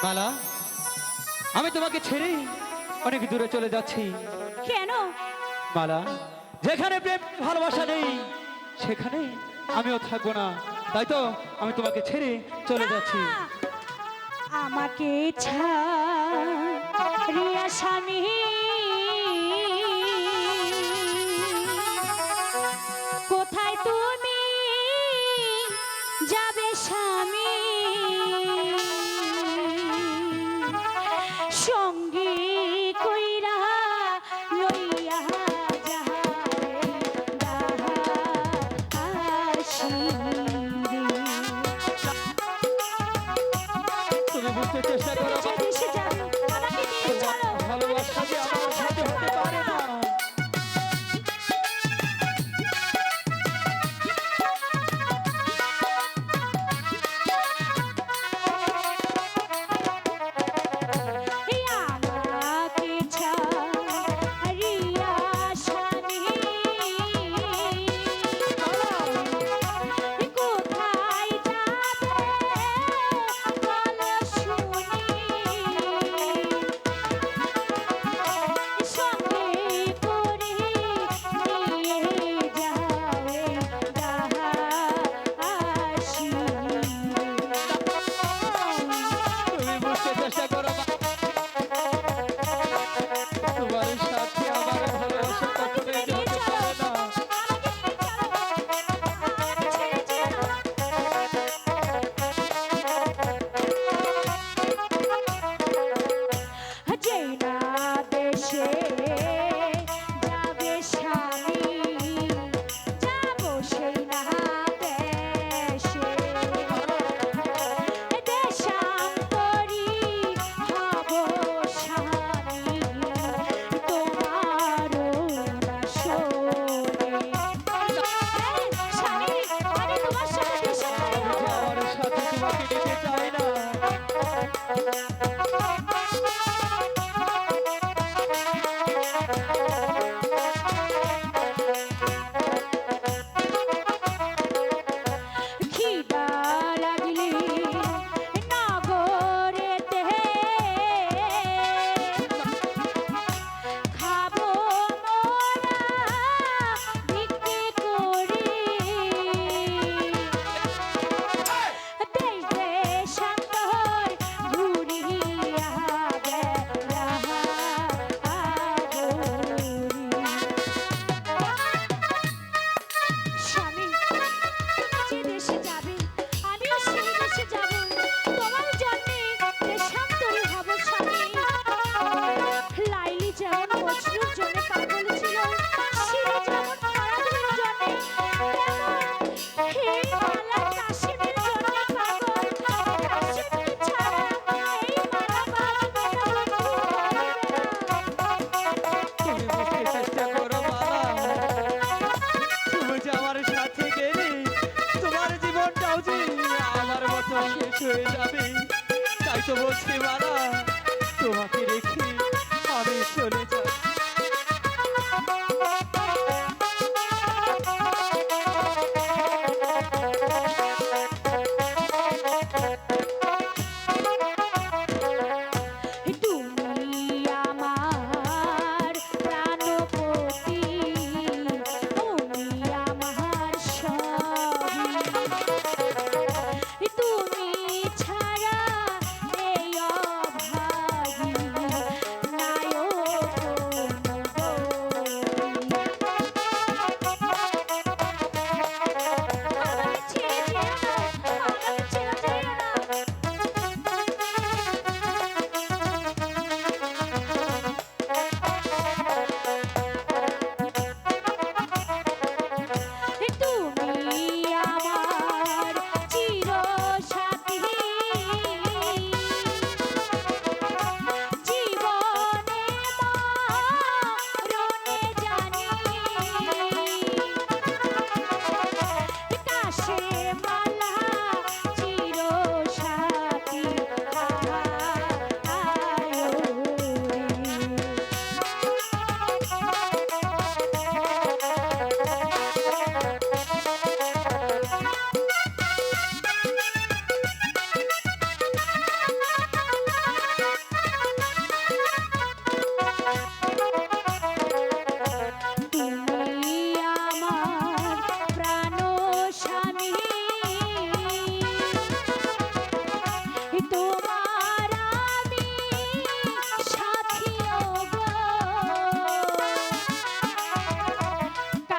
মালা, আমি তোমাকে ছেড়ে অনেক দূরে চলে যাচ্ছি। কেন? মালা, যেখানে প্রেম ভালোবাসা নেই সেখানে আমিও থাকবো না, তাই তো আমি তোমাকে ছেড়ে চলে যাচ্ছি। আমাকে ছাড়িয়া স্বামী কোথায় তুমি যাবে স্বামী? সঙ্গী কইরা লইয়া যাহারে দাসী রে। তুমি বুঝতে চেষ্টা করো, যে দেশে যাবে আমাকে নিয়ে চলো। ভালোবাসা যে আমার সাথে হতে পারে না। এই আমাকে ছাড়িয়া স্বামী কোথায় যাবে বলো শুনি? সঙ্গে করে নিয়ে যাবে দাসী। তুমি বুঝতে চেষ্টা করো, তোমার সাথে আমার ভালোবাসা কখনোই যে হতে পারে না। যেই না দেশে যাবে স্বামী যাবো সেই না দেশে দেশান্তরী হব স্বামী তোমারও না শোনে। স্বামী আমি তোমার সাথে দেশান্তরী হব। আমার সাথে তোমাকে নিতে চাই না। খিদা লাগলি নগরেতে খাবো মোরা ভিক্ষে করি। দেশ দেশান্তর ঘুরিয়া বেড়াবো। স্বামী যে দেশে যাবে আমিও সেই দেশে যাব। তোমার জন্যে দেশান্তরী হব স্বামী। লাইলি যেমন মজনুর জন্য পাগল ছিল, শিরি যেমন ফরাদের জন্যে, তেমন এই মালা কাশিমের জন্য পাগল। কাশিমকে ছাড়া এই মালা বাঁচবে না, তুমি বুঝতে চেষ্টা করো মালা, তুমি যে আমার সাথে গেলে তোমার জীবনটাও যে আমার মতো শেষ হয়ে যাবে। তাই তো বলছি মালা, তোমাকে রেখে আমি চলে যাব। তুমি আমার প্রাণপতি, তুমি আমার সবই। তুমি ছাড়া এই অভাগী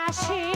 আসে